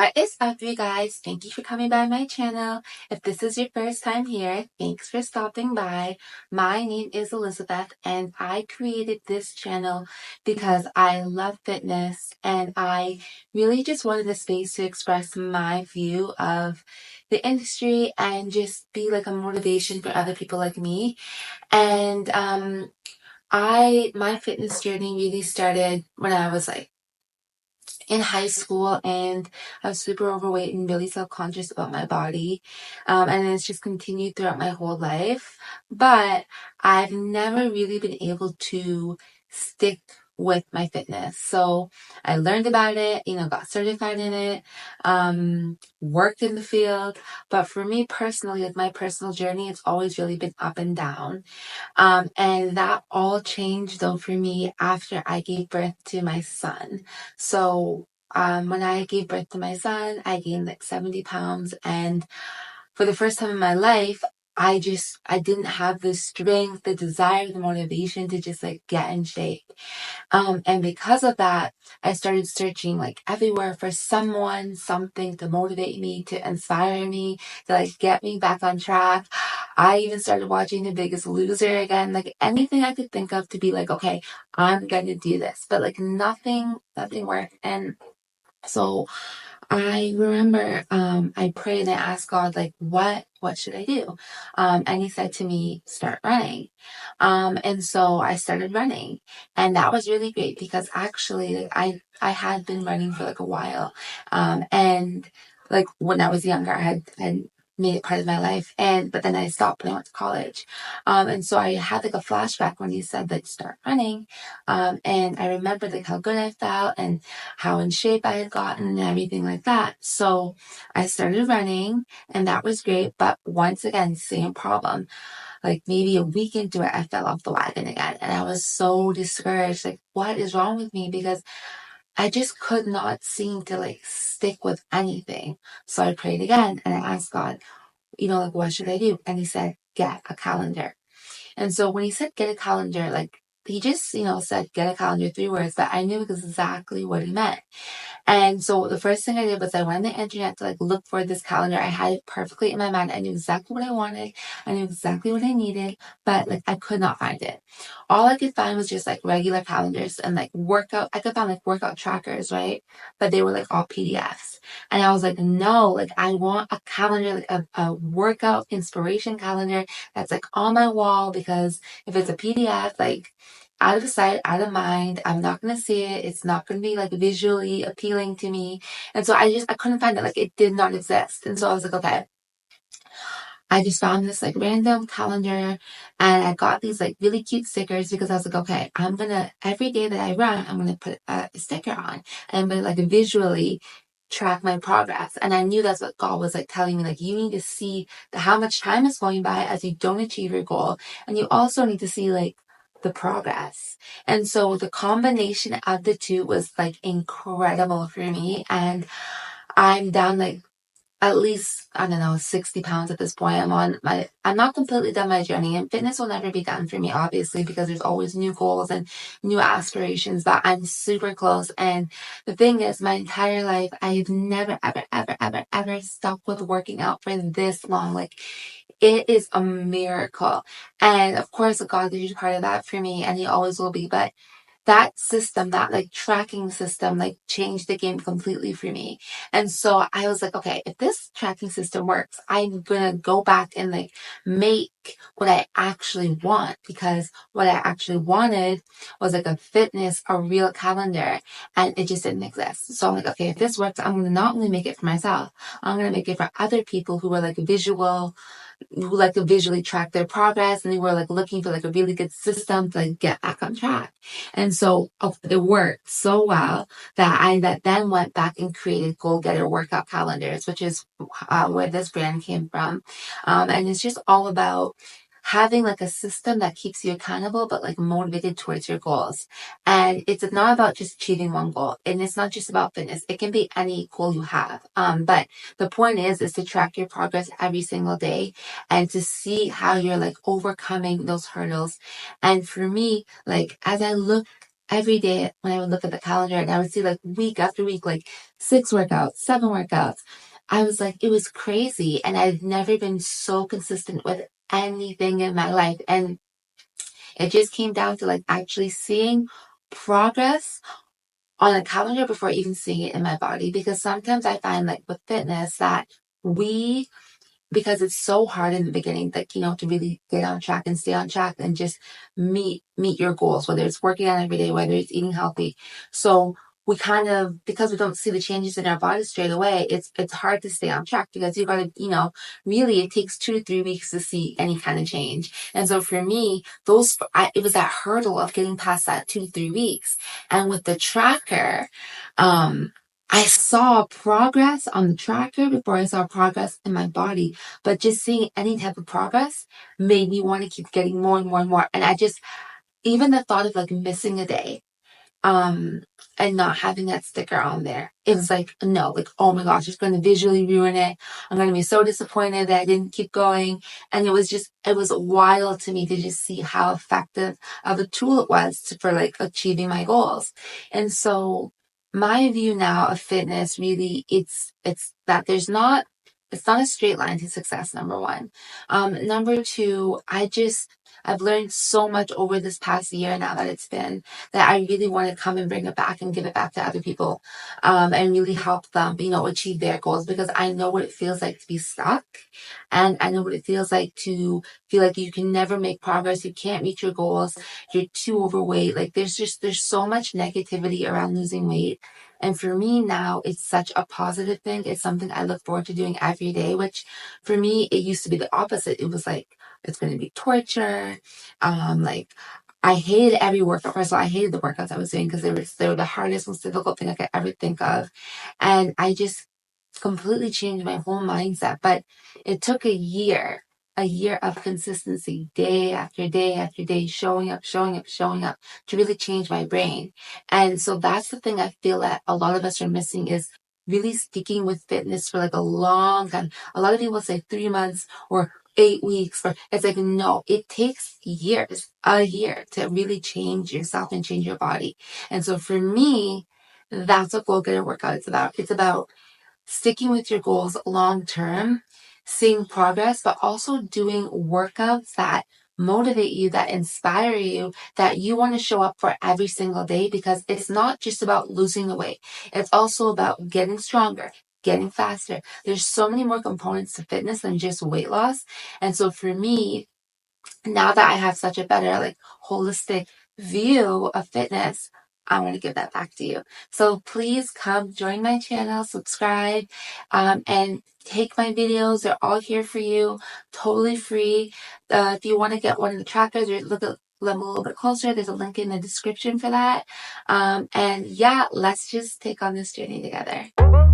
What is up, you guys? Thank you for coming by my channel. If this is your first time here, thanks for stopping by. My name is Elizabeth, and I created this channel because I love fitness and I really just wanted a space to express my view of the industry and just be like a motivation for other people like me. And my fitness journey really started when I was like in high school, and I was super overweight and really self-conscious about my body. And it's just continued throughout my whole life. But I've never really been able to stick with my fitness. So I learned about it, got certified in it, worked in the field. But for me personally, with my personal journey, it's always really been up and down. And that all changed though for me after I gave birth to my son. So when I gave birth to my son, I gained like 70 pounds. And for the first time in my life, I didn't have the strength, the desire, the motivation to just like get in shape. And because of that, I started searching like everywhere for someone, something to motivate me, to inspire me, to like get me back on track. I even started watching The Biggest Loser again, like anything I could think of to be like, okay, I'm gonna do this. But like nothing worked. And so I remember I prayed and I asked God, like, what should I do? And he said to me, start running. And so I started running. And that was really great because actually like, I had been running for like a while. And like when I was younger, I had made it part of my life. But then I stopped when I went to college. And so I had like a flashback when he said like start running. And I remembered like how good I felt and how in shape I had gotten and everything like that. So I started running and that was great. But once again, same problem. Like maybe a week into it, I fell off the wagon again. And I was so discouraged. Like, what is wrong with me? Because I just could not seem to like stick with anything. So I prayed again and I asked God, like, what should I do? And he said, get a calendar. And so when he said get a calendar, like he just, said get a calendar, 3 words, but I knew exactly what he meant. And so the first thing I did was I went on the internet to like look for this calendar. I had it perfectly in my mind. I knew exactly what I wanted. I knew exactly what I needed, but like I could not find it. All I could find was just like regular calendars and like workout. I could find like workout trackers, right? But they were like all PDFs. And I was like, no, like I want a calendar, like a workout inspiration calendar that's like on my wall, because if it's a PDF, like out of sight, out of mind. I'm not going to see it. It's not going to be like visually appealing to me. And so I couldn't find it. Like it did not exist. And so I was like, okay, I just found this like random calendar and I got these like really cute stickers because I was like, okay, every day that I run, I'm going to put a sticker on and I'm going to like visually track my progress. And I knew that's what God was like telling me, like, you need to see how much time is going by as you don't achieve your goal. And you also need to see like the progress. And so the combination of the two was like incredible for me. And I'm down like at least, I don't know, 60 pounds at this point. I'm not completely done my journey, and fitness will never be done for me, obviously, because there's always new goals and new aspirations, but I'm super close. And the thing is, my entire life, I've never, ever, ever, ever, ever stuck with working out for this long. Like, it is a miracle. And of course, God is a huge part of that for me, and He always will be. But that system, that like tracking system, like changed the game completely for me. And so I was like, okay, if this tracking system works, I'm gonna go back and like make what I actually want, because what I actually wanted was like a real calendar, and it just didn't exist. So I'm like, okay, if this works, I'm gonna not only make it for myself, I'm gonna make it for other people who are like who like to visually track their progress, and they were like looking for like a really good system to like get back on track. And so it worked so well that I then went back and created Goal Getter workout calendars, which is where this brand came from. And it's just all about having like a system that keeps you accountable, but like motivated towards your goals. And it's not about just achieving one goal, and it's not just about fitness. It can be any goal you have. But the point is to track your progress every single day and to see how you're like overcoming those hurdles. And for me, like as I look every day when I would look at the calendar and I would see like week after week, like 6 workouts, 7 workouts. I was like, it was crazy. And I've never been so consistent with anything in my life. And it just came down to like actually seeing progress on a calendar before even seeing it in my body. Because sometimes I find like with fitness that we because it's so hard in the beginning, like, to really get on track and stay on track and just meet your goals, whether it's working out every day, whether it's eating healthy. So we kind of, because we don't see the changes in our bodies straight away, it's hard to stay on track because you gotta, really it takes 2 to 3 weeks to see any kind of change. And so for me, it was that hurdle of getting past that 2 to 3 weeks. And with the tracker, I saw progress on the tracker before I saw progress in my body, but just seeing any type of progress made me want to keep getting more and more and more. And even the thought of like missing a day, um, and not having that sticker on there, it was like, no, like, oh my gosh, it's going to visually ruin it. I'm going to be so disappointed that I didn't keep going. And it was wild to me to just see how effective of a tool it was for like achieving my goals. And so my view now of fitness really, it's that it's not a straight line to success, number one. Number two, I've learned so much over this past year now that it's been that I really want to come and bring it back and give it back to other people, and really help them, achieve their goals because I know what it feels like to be stuck. And I know what it feels like to feel like you can never make progress. You can't meet your goals. You're too overweight. Like there's so much negativity around losing weight. And for me now, it's such a positive thing. It's something I look forward to doing every day, which for me, it used to be the opposite. It was like, it's going to be torture. Like I hated every workout. First of all, I hated the workouts I was doing because they were the hardest, most difficult thing I could ever think of. And I just completely changed my whole mindset. But it took a year of consistency, day after day after day, showing up, showing up, showing up to really change my brain. And so that's the thing I feel that a lot of us are missing is really sticking with fitness for like a long time. A lot of people say 3 months or 8 weeks, or it's like, no, it takes a year to really change yourself and change your body. And so for me, that's what Goal Getter Workout is about. It's about sticking with your goals long term, seeing progress, but also doing workouts that motivate you, that inspire you, that you want to show up for every single day because it's not just about losing the weight. It's also about getting stronger, getting faster. There's so many more components to fitness than just weight loss. And so for me, now that I have such a better, like, holistic view of fitness, I want to give that back to you. So please come join my channel, subscribe, and take my videos. They're all here for you, totally free. If you want to get one of the trackers or look at them a little bit closer, there's a link in the description for that. And yeah, let's just take on this journey together.